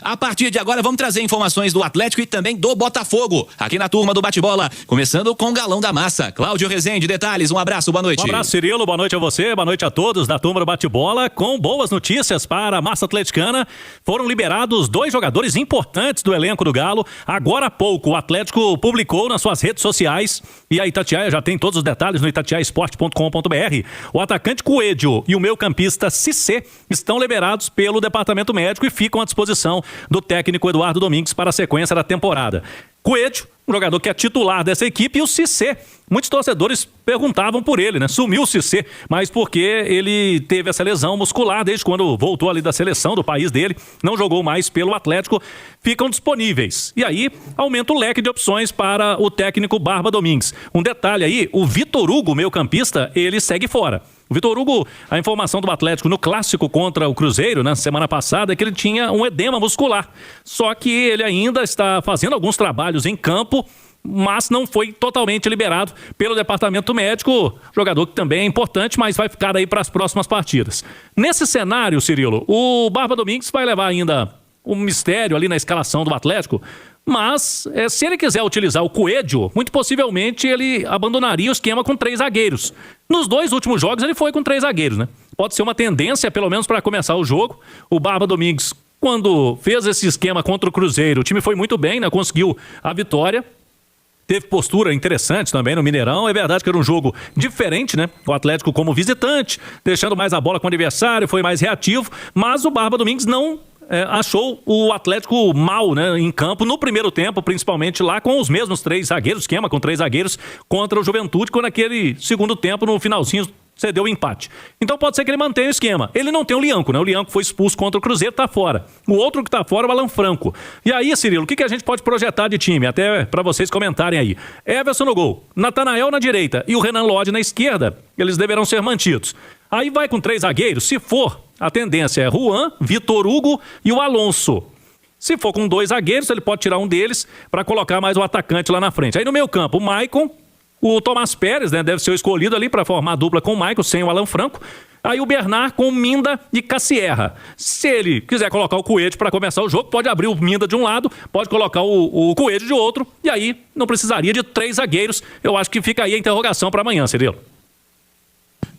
A partir de agora vamos trazer informações do Atlético e também do Botafogo, aqui na turma do Bate-Bola, começando com o Galão da Massa. Cláudio Rezende, detalhes, um abraço, boa noite. Um abraço, Cirilo, boa noite a você, boa noite a todos da turma do Bate-Bola, com boas notícias para a massa atleticana. Foram liberados 2 jogadores importantes do elenco do Galo. Agora há pouco o Atlético publicou nas suas redes sociais, e a Itatiaia já tem todos os detalhes no itatiaesporte.com.br. O atacante Coelho e o meio-campista Cissé estão liberados pelo departamento médico e ficam à disposição do técnico Eduardo Domingues para a sequência da temporada. Coelho, um jogador que é titular dessa equipe, e o Cissé. Muitos torcedores perguntavam por ele, né? Sumiu o Cissé, mas porque ele teve essa lesão muscular desde quando voltou ali da seleção do país dele, não jogou mais pelo Atlético, ficam disponíveis. E aí, aumenta o leque de opções para o técnico Barba Domingues. Um detalhe aí, o Vitor Hugo, meio-campista, ele segue fora. O Vitor Hugo, a informação do Atlético no clássico contra o Cruzeiro, na semana passada, é que ele tinha um edema muscular. Só que ele ainda está fazendo alguns trabalhos em campo, mas não foi totalmente liberado pelo departamento médico. Jogador que também é importante, mas vai ficar aí para as próximas partidas. Nesse cenário, Cirilo, o Barba Domingues vai levar ainda um mistério ali na escalação do Atlético. Mas, se ele quiser utilizar o Coelho, muito possivelmente ele abandonaria o esquema com 3 zagueiros. Nos 2 últimos jogos ele foi com 3 zagueiros, né? Pode ser uma tendência, pelo menos para começar o jogo. O Barba Domingues, quando fez esse esquema contra o Cruzeiro, o time foi muito bem, né? Conseguiu a vitória. Teve postura interessante também no Mineirão. É verdade que era um jogo diferente, né? O Atlético como visitante, deixando mais a bola com o adversário, foi mais reativo. Mas o Barba Domingues não achou o Atlético mal, né, em campo no primeiro tempo, principalmente lá com os mesmos 3 zagueiros, esquema com 3 zagueiros contra o Juventude, quando naquele segundo tempo, no finalzinho, cedeu o empate. Então pode ser que ele mantenha o esquema. Ele não tem o Lianco, né? O Lianco foi expulso contra o Cruzeiro, tá fora. O outro que tá fora é o Alan Franco. E aí, Cirilo, o que a gente pode projetar de time? Até para vocês comentarem aí. Everson no gol, Natanael na direita e o Renan Lodge na esquerda, eles deverão ser mantidos. Aí vai com 3 zagueiros, se for, a tendência é Juan, Vitor Hugo e o Alonso. Se for com 2 zagueiros, ele pode tirar um deles para colocar mais o atacante lá na frente. Aí no meio campo, o Maicon, o Tomás Pérez, né, deve ser o escolhido ali para formar a dupla com o Maicon, sem o Alan Franco. Aí o Bernard com o Minda e Cassierra. Se ele quiser colocar o Coelho para começar o jogo, pode abrir o Minda de um lado, pode colocar o Coelho de outro, e aí não precisaria de 3 zagueiros. Eu acho que fica aí a interrogação para amanhã, Cirilo.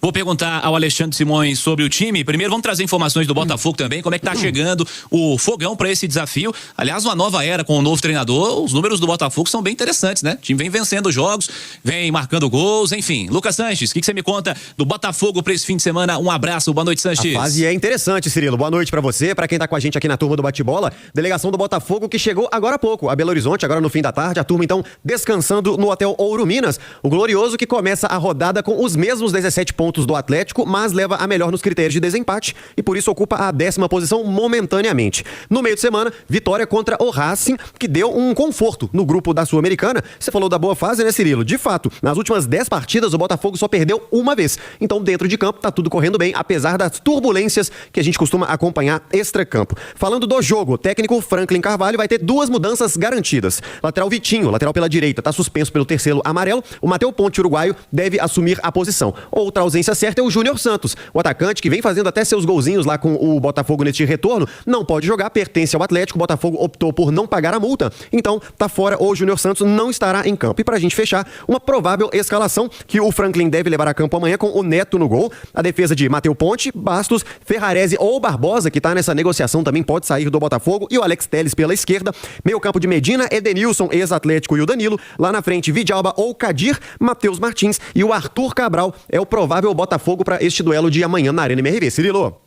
Vou perguntar ao Alexandre Simões sobre o time. Primeiro vamos trazer informações do Botafogo também, como é que tá chegando o Fogão para esse desafio. Aliás, uma nova era com o novo treinador, os números do Botafogo são bem interessantes, né? O time vem vencendo jogos, vem marcando gols, enfim. Lucas Sanches, o que você me conta do Botafogo para esse fim de semana? Um abraço, boa noite, Sanches. A fase é interessante, Cirilo. Boa noite para você, para quem tá com a gente aqui na turma do Bate-Bola. Delegação do Botafogo que chegou agora há pouco a Belo Horizonte, agora no fim da tarde. A turma então descansando no Hotel Ouro Minas. O Glorioso que começa a rodada com os mesmos 17 pontos do Atlético, mas leva a melhor nos critérios de desempate e por isso ocupa a 10ª posição momentaneamente. No meio de semana, vitória contra o Racing, que deu um conforto no grupo da Sul-Americana. Você falou da boa fase, né, Cirilo? De fato, nas últimas 10 partidas, o Botafogo só perdeu uma vez. Então, dentro de campo, tá tudo correndo bem, apesar das turbulências que a gente costuma acompanhar extra-campo. Falando do jogo, o técnico Franklin Carvalho vai ter 2 mudanças garantidas. Lateral Vitinho, lateral pela direita, tá suspenso pelo terceiro amarelo. O Matheus Ponte, uruguaio, deve assumir a posição. Outra ausência certa é o Júnior Santos, o atacante que vem fazendo até seus golzinhos lá com o Botafogo neste retorno, não pode jogar, pertence ao Atlético. O Botafogo optou por não pagar a multa, então tá fora. O Júnior Santos não estará em campo. E pra gente fechar, uma provável escalação que o Franklin deve levar a campo amanhã com o Neto no gol, a defesa de Matheus Ponte, Bastos, Ferrarese ou Barbosa, que tá nessa negociação, também pode sair do Botafogo, e o Alex Telles pela esquerda, meio campo de Medina, Edenilson, ex-Atlético, e o Danilo, lá na frente Vidalba ou Kadir, Matheus Martins e o Arthur Cabral é o provável Botafogo para este duelo de amanhã na Arena MRV. Cirilo.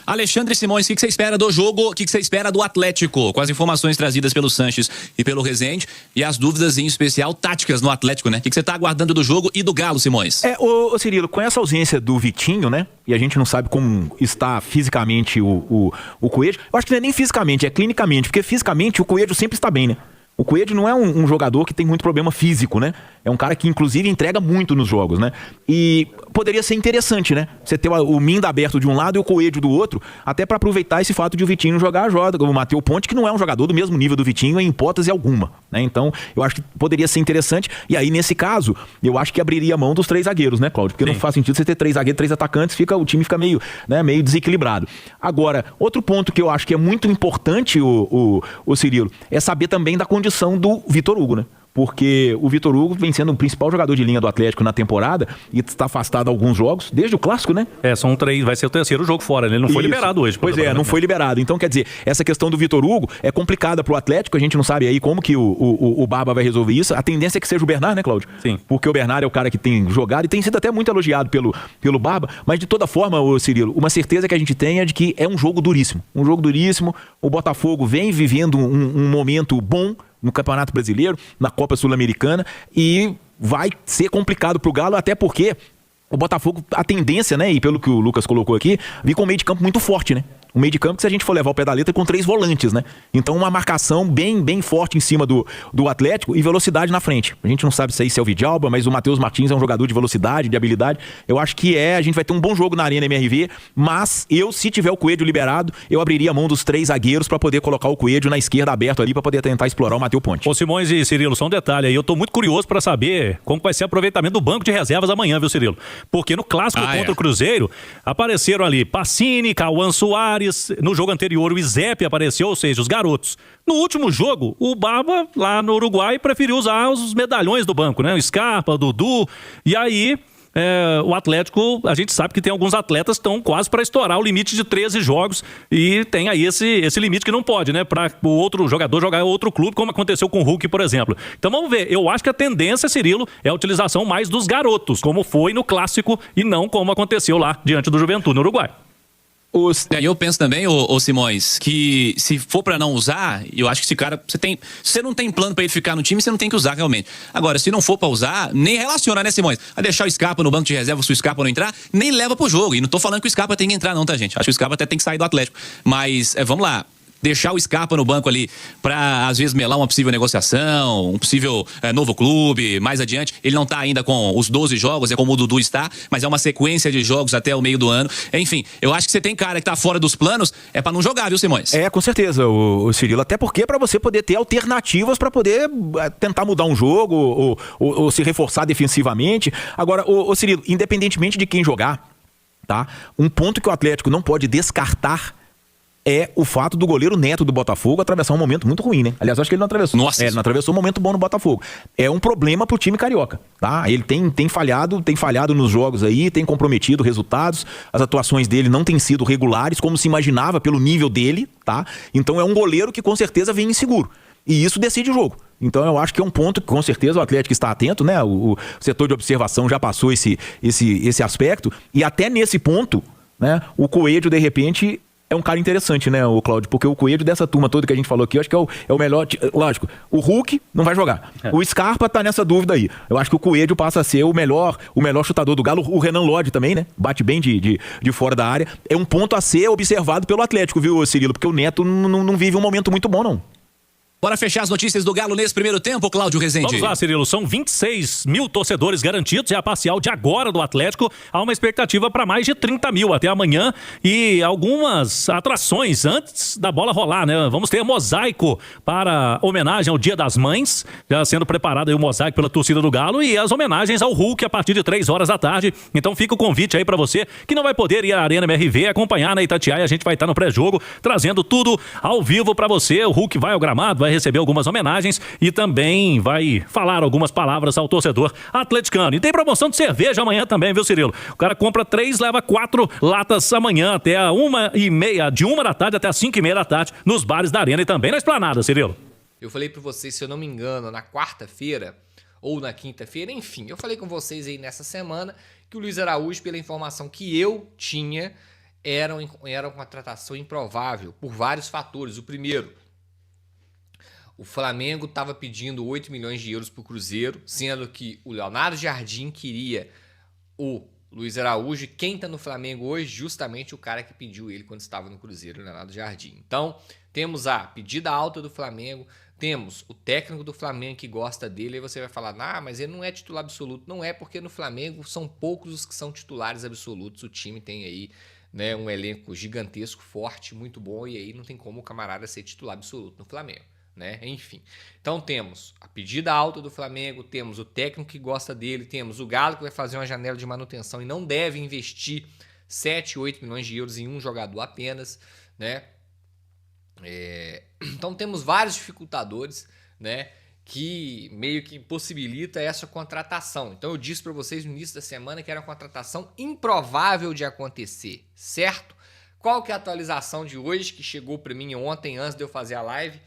Alexandre Simões, o que você espera do jogo? O que você espera do Atlético? Com as informações trazidas pelo Sanches e pelo Rezende e as dúvidas em especial táticas no Atlético, né? O que você está aguardando do jogo e do Galo, Simões? Ô Cirilo, com essa ausência do Vitinho, né? E a gente não sabe como está fisicamente o Coelho. Eu acho que não é nem fisicamente, é clinicamente, porque fisicamente o Coelho sempre está bem, né? O Coelho não é um jogador que tem muito problema físico, né? É um cara que, inclusive, entrega muito nos jogos, né? E poderia ser interessante, né? Você ter o Minda aberto de um lado e o Coelho do outro, até para aproveitar esse fato de o Vitinho joga o Matheus Ponte, que não é um jogador do mesmo nível do Vitinho em hipótese alguma, né? Então, eu acho que poderia ser interessante. E aí, nesse caso, eu acho que abriria a mão dos 3 zagueiros, né, Cláudio? Porque não faz sentido você ter 3 zagueiros, 3 atacantes, o time fica meio desequilibrado. Agora, outro ponto que eu acho que é muito importante, o Cirilo, é saber também da condição do Vitor Hugo, né? Porque o Vitor Hugo vem sendo o principal jogador de linha do Atlético na temporada e está afastado alguns jogos, desde o Clássico, né? São 3, vai ser o terceiro jogo fora, né? Ele não foi liberado hoje. Pois não foi liberado. Então, quer dizer, essa questão do Vitor Hugo é complicada pro Atlético, a gente não sabe aí como que o Barba vai resolver isso. A tendência é que seja o Bernard, né, Cláudio? Sim. Porque o Bernard é o cara que tem jogado e tem sido até muito elogiado pelo Barba, mas de toda forma, Cirilo, uma certeza que a gente tem é de que é um jogo duríssimo. Um jogo duríssimo, o Botafogo vem vivendo um momento bom no Campeonato Brasileiro, na Copa Sul-Americana, e vai ser complicado pro Galo, até porque o Botafogo, a tendência, né, e pelo que o Lucas colocou aqui, vir com um meio de campo muito forte, né? Um meio de campo que, se a gente for levar o pé da letra, com 3 volantes, né? Então, uma marcação bem forte em cima do Atlético e velocidade na frente. A gente não sabe se é o Vidalba, mas o Matheus Martins é um jogador de velocidade, de habilidade. Eu acho que a gente vai ter um bom jogo na Arena MRV, mas se tiver o Coelho liberado, eu abriria a mão dos 3 zagueiros para poder colocar o Coelho na esquerda aberto ali, para poder tentar explorar o Matheus Ponte. Ô Simões e Cirilo, só um detalhe aí, eu tô muito curioso para saber como vai ser o aproveitamento do banco de reservas amanhã, viu, Cirilo? Porque no clássico contra o Cruzeiro, apareceram ali Pacini, Cauã Soares, no jogo anterior o Izep apareceu, ou seja, os garotos. No último jogo, o Barba, lá no Uruguai, preferiu usar os medalhões do banco, né? O Scarpa, o Dudu, e aí... o Atlético, a gente sabe que tem alguns atletas que estão quase para estourar o limite de 13 jogos e tem aí esse limite que não pode, né? Para o outro jogador jogar em outro clube, como aconteceu com o Hulk, por exemplo. Então vamos ver, eu acho que a tendência, Cirilo, é a utilização mais dos garotos, como foi no Clássico e não como aconteceu lá diante do Juventude no Uruguai. Eu penso também, ô Simões, que se for pra não usar, eu acho que esse cara, se você não tem plano pra ele ficar no time, você não tem que usar realmente. Agora, se não for pra usar, nem relaciona, né, Simões? A deixar o Scarpa no banco de reserva, se o Scarpa não entrar, nem leva pro jogo. E não tô falando que o Scarpa tem que entrar não, tá, gente? Acho que o Scarpa até tem que sair do Atlético. Mas, vamos lá. Deixar o Scarpa no banco ali pra, às vezes, melar uma possível negociação, um possível novo clube, mais adiante. Ele não tá ainda com os 12 jogos, é como o Dudu está, mas é uma sequência de jogos até o meio do ano. Enfim, eu acho que você tem cara que tá fora dos planos, é pra não jogar, viu, Simões? Com certeza, o Cirilo. Até porque é pra você poder ter alternativas pra poder tentar mudar um jogo ou se reforçar defensivamente. Agora, o Cirilo, independentemente de quem jogar, tá? Um ponto que o Atlético não pode descartar é o fato do goleiro Neto do Botafogo atravessar um momento muito ruim, né? Aliás, acho que ele não atravessou. Nossa. Ele não atravessou um momento bom no Botafogo. É um problema pro time carioca, tá? Ele tem falhado nos jogos aí, tem comprometido resultados. As atuações dele não têm sido regulares, como se imaginava pelo nível dele, tá? Então é um goleiro que com certeza vem inseguro. E isso decide o jogo. Então eu acho que é um ponto que com certeza o Atlético está atento, né? O setor de observação já passou esse aspecto. E até nesse ponto, né? O Coelho, de repente, é um cara interessante, né, o Cláudio? Porque o Coelho dessa turma toda que a gente falou aqui, eu acho que é o melhor. Lógico, o Hulk não vai jogar. O Scarpa tá nessa dúvida aí. Eu acho que o Coelho passa a ser o melhor chutador do Galo. O Renan Lodge também, né? Bate bem de fora da área. É um ponto a ser observado pelo Atlético, viu, Cirilo? Porque o Neto não vive um momento muito bom, não. Bora fechar as notícias do Galo nesse primeiro tempo, Cláudio Rezende. Vamos lá, Cirilo. São 26 mil torcedores garantidos. É a parcial de agora do Atlético. Há uma expectativa para mais de 30 mil até amanhã. E algumas atrações antes da bola rolar, né? Vamos ter mosaico para homenagem ao Dia das Mães. Já sendo preparado aí o mosaico pela torcida do Galo. E as homenagens ao Hulk a partir de 3 horas da tarde. Então fica o convite aí para você que não vai poder ir à Arena MRV acompanhar na Itatiaia. A gente vai estar no pré-jogo trazendo tudo ao vivo para você. O Hulk vai ao gramado, vai receber algumas homenagens e também vai falar algumas palavras ao torcedor atleticano. E tem promoção de cerveja amanhã também, viu, Cirilo? O cara compra 3, leva 4 latas amanhã até a 1h30, de 1 da tarde até as 5h30 da tarde, nos bares da Arena e também na Esplanada, Cirilo. Eu falei pra vocês, se eu não me engano, na quarta-feira ou na quinta-feira, enfim, eu falei com vocês aí nessa semana que o Luiz Araújo, pela informação que eu tinha, era uma contratação improvável por vários fatores. O primeiro, o Flamengo estava pedindo 8 milhões de euros para o Cruzeiro, sendo que o Leonardo Jardim queria o Luiz Araújo. E quem está no Flamengo hoje? Justamente o cara que pediu ele quando estava no Cruzeiro, o Leonardo Jardim. Então, temos a pedida alta do Flamengo, Temos o técnico do Flamengo que gosta dele, aí você vai falar, mas ele não é titular absoluto. Não é, porque no Flamengo são poucos os que são titulares absolutos. O time tem aí, né, um elenco gigantesco, forte, muito bom, e aí não tem como o camarada ser titular absoluto no Flamengo, né? Enfim. Então temos a pedida alta do Flamengo, temos o técnico que gosta dele, temos o Galo que vai fazer uma janela de manutenção e não deve investir 7, 8 milhões de euros em um jogador apenas, né? Então temos vários dificultadores, né, que meio que possibilita essa contratação. Então eu disse para vocês no início da semana que era uma contratação improvável de acontecer, certo? Qual que é a atualização de hoje que chegou para mim ontem antes de eu fazer a live?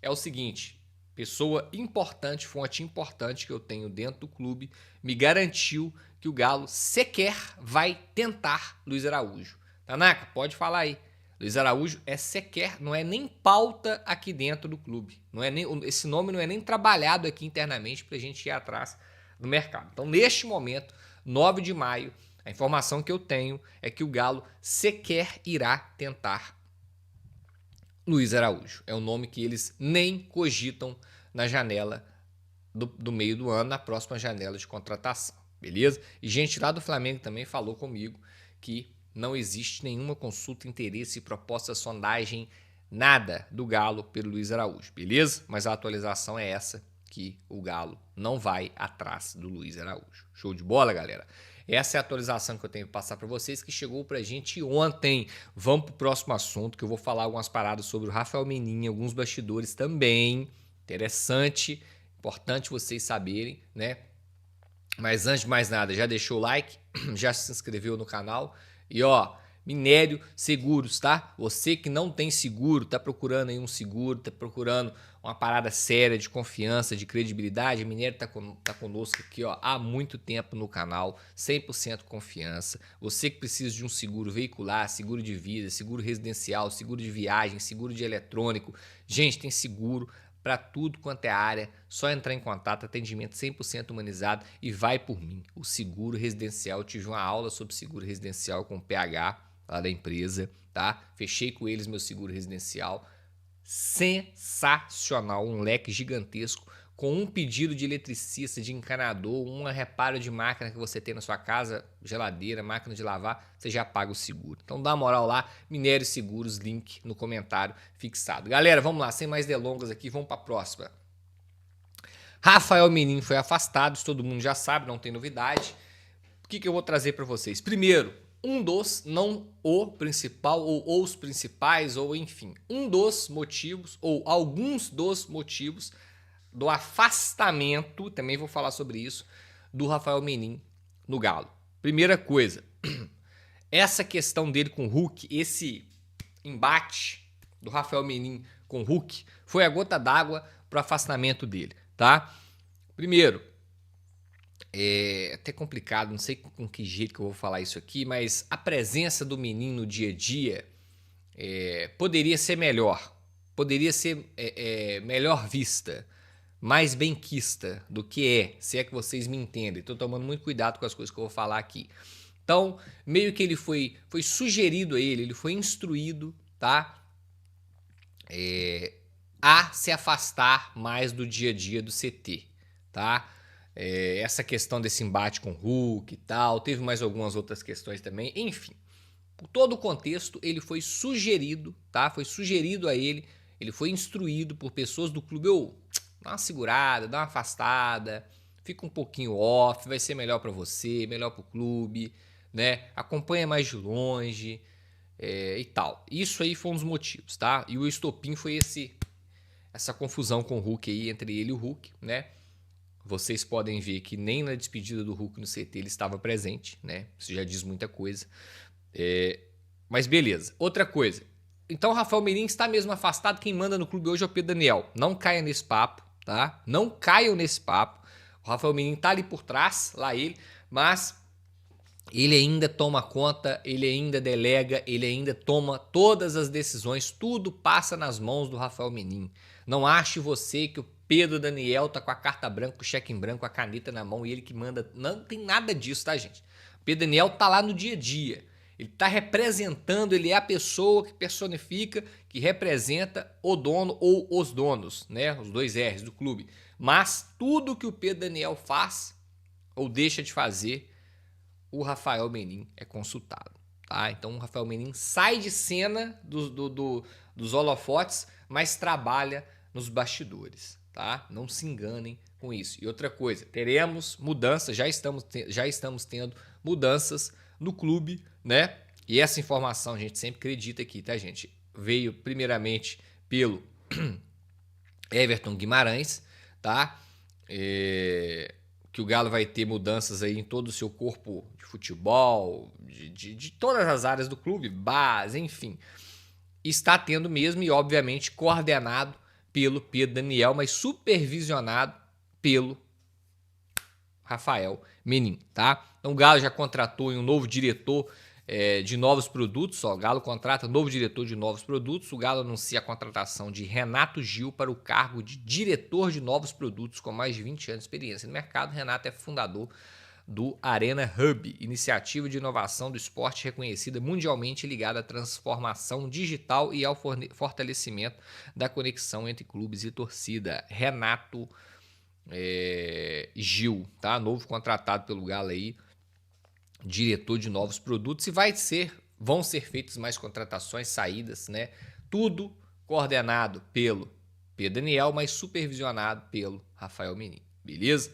É o seguinte: pessoa importante, fonte importante que eu tenho dentro do clube, me garantiu que o Galo sequer vai tentar Luiz Araújo. Tanaka, pode falar aí. Luiz Araújo sequer, não é nem pauta aqui dentro do clube. Não é nem, esse nome não é nem trabalhado aqui internamente para a gente ir atrás do mercado. Então, neste momento, 9 de maio, a informação que eu tenho é que o Galo sequer irá tentar Luiz Araújo. É um nome que eles nem cogitam na janela do meio do ano, na próxima janela de contratação. Beleza? E gente lá do Flamengo também falou comigo que não existe nenhuma consulta, interesse, proposta, sondagem, nada do Galo pelo Luiz Araújo, beleza? Mas a atualização é essa, que o Galo não vai atrás do Luiz Araújo. Show de bola, galera? Essa é a atualização que eu tenho que passar para vocês, que chegou pra gente ontem. Vamos pro próximo assunto, que eu vou falar algumas paradas sobre o Rafael Menin, alguns bastidores também. Interessante, importante vocês saberem, né? Mas antes de mais nada, já deixou o like? Já se inscreveu no canal? E minério seguros, tá? Você que não tem seguro, tá procurando aí um seguro, tá procurando uma parada séria, de confiança, de credibilidade, a Minério tá conosco aqui, há muito tempo no canal, 100% confiança. Você que precisa de um seguro veicular, seguro de vida, seguro residencial, seguro de viagem, seguro de eletrônico, gente, tem seguro para tudo quanto é área, só entrar em contato, atendimento 100% humanizado e vai por mim. O seguro residencial, eu tive uma aula sobre seguro residencial com o PH lá da empresa, tá? Fechei com eles meu seguro residencial, sensacional, um leque gigantesco, com um pedido de eletricista, de encanador, um reparo de máquina que você tem na sua casa, geladeira, máquina de lavar, você já paga o seguro. Então dá uma moral lá, Minério Seguros, link no comentário fixado. Galera, vamos lá, sem mais delongas aqui, vamos para a próxima. Rafael Menin foi afastado, isso todo mundo já sabe, não tem novidade. O que eu vou trazer para vocês? Primeiro, um dos, não o principal, ou os principais, ou enfim, um dos motivos, ou alguns dos motivos do afastamento, também vou falar sobre isso, do Rafael Menin no Galo. Primeira coisa, essa questão dele com o Hulk, esse embate do Rafael Menin com o Hulk, foi a gota d'água para o afastamento dele, tá? Primeiro, é até complicado, não sei com que jeito que eu vou falar isso aqui, mas a presença do Menin no dia a dia poderia ser melhor, poderia ser melhor vista, mais benquista do que se é que vocês me entendem. Estou tomando muito cuidado com as coisas que eu vou falar aqui. Então, meio que ele foi sugerido a ele foi instruído, tá? A se afastar mais do dia a dia do CT, tá? Essa questão desse embate com o Hulk e tal, teve mais algumas outras questões também, enfim. Por todo o contexto, ele foi sugerido, tá? Foi sugerido a ele foi instruído por pessoas do clube, dá uma segurada, dá uma afastada, fica um pouquinho off, vai ser melhor para você, melhor para o clube, né? Acompanha mais de longe e tal. Isso aí foi um dos motivos, tá? E o estopim foi essa confusão com o Hulk aí, entre ele e o Hulk, né? Vocês podem ver que nem na despedida do Hulk no CT ele estava presente, né? Isso já diz muita coisa. Mas beleza. Outra coisa. Então o Rafael Menin está mesmo afastado. Quem manda no clube hoje é o Pedro Daniel. Não caia nesse papo, tá? Não caiam nesse papo. O Rafael Menin tá ali por trás, lá ele, mas ele ainda toma conta, ele ainda delega, ele ainda toma todas as decisões, tudo passa nas mãos do Rafael Menin. Não ache você que o Pedro Daniel tá com a carta branca, com o cheque em branco, a caneta na mão e ele que manda. Não tem nada disso, tá, gente? O Pedro Daniel tá lá no dia a dia. Ele está representando, ele é a pessoa que personifica, que representa o dono ou os donos, né? Os dois R's do clube. Mas tudo que o Pedro Daniel faz ou deixa de fazer, o Rafael Menin é consultado, tá? Então o Rafael Menin sai de cena dos holofotes, mas trabalha nos bastidores, tá? Não se enganem com isso. E outra coisa, teremos mudanças, já estamos tendo mudanças no clube, né? E essa informação a gente sempre acredita aqui, tá, gente? Veio primeiramente pelo Everton Guimarães, tá? Que o Galo vai ter mudanças aí em todo o seu corpo de futebol, de todas as áreas do clube, base, enfim. Está tendo mesmo e, obviamente, coordenado pelo Pedro Daniel, mas supervisionado pelo Rafael Menin, tá? Então o Galo já contratou um novo diretor de novos produtos, ó, o Galo contrata novo diretor de novos produtos, o Galo anuncia a contratação de Renato Gil para o cargo de diretor de novos produtos com mais de 20 anos de experiência no mercado. Renato é fundador do Arena Hub, iniciativa de inovação do esporte reconhecida mundialmente ligada à transformação digital e ao fortalecimento da conexão entre clubes e torcida. Renato Gil, tá? Novo contratado pelo Galo aí, diretor de novos produtos, e vão ser feitas mais contratações, saídas, né? Tudo coordenado pelo Pedro Daniel, mas supervisionado pelo Rafael Menin, beleza?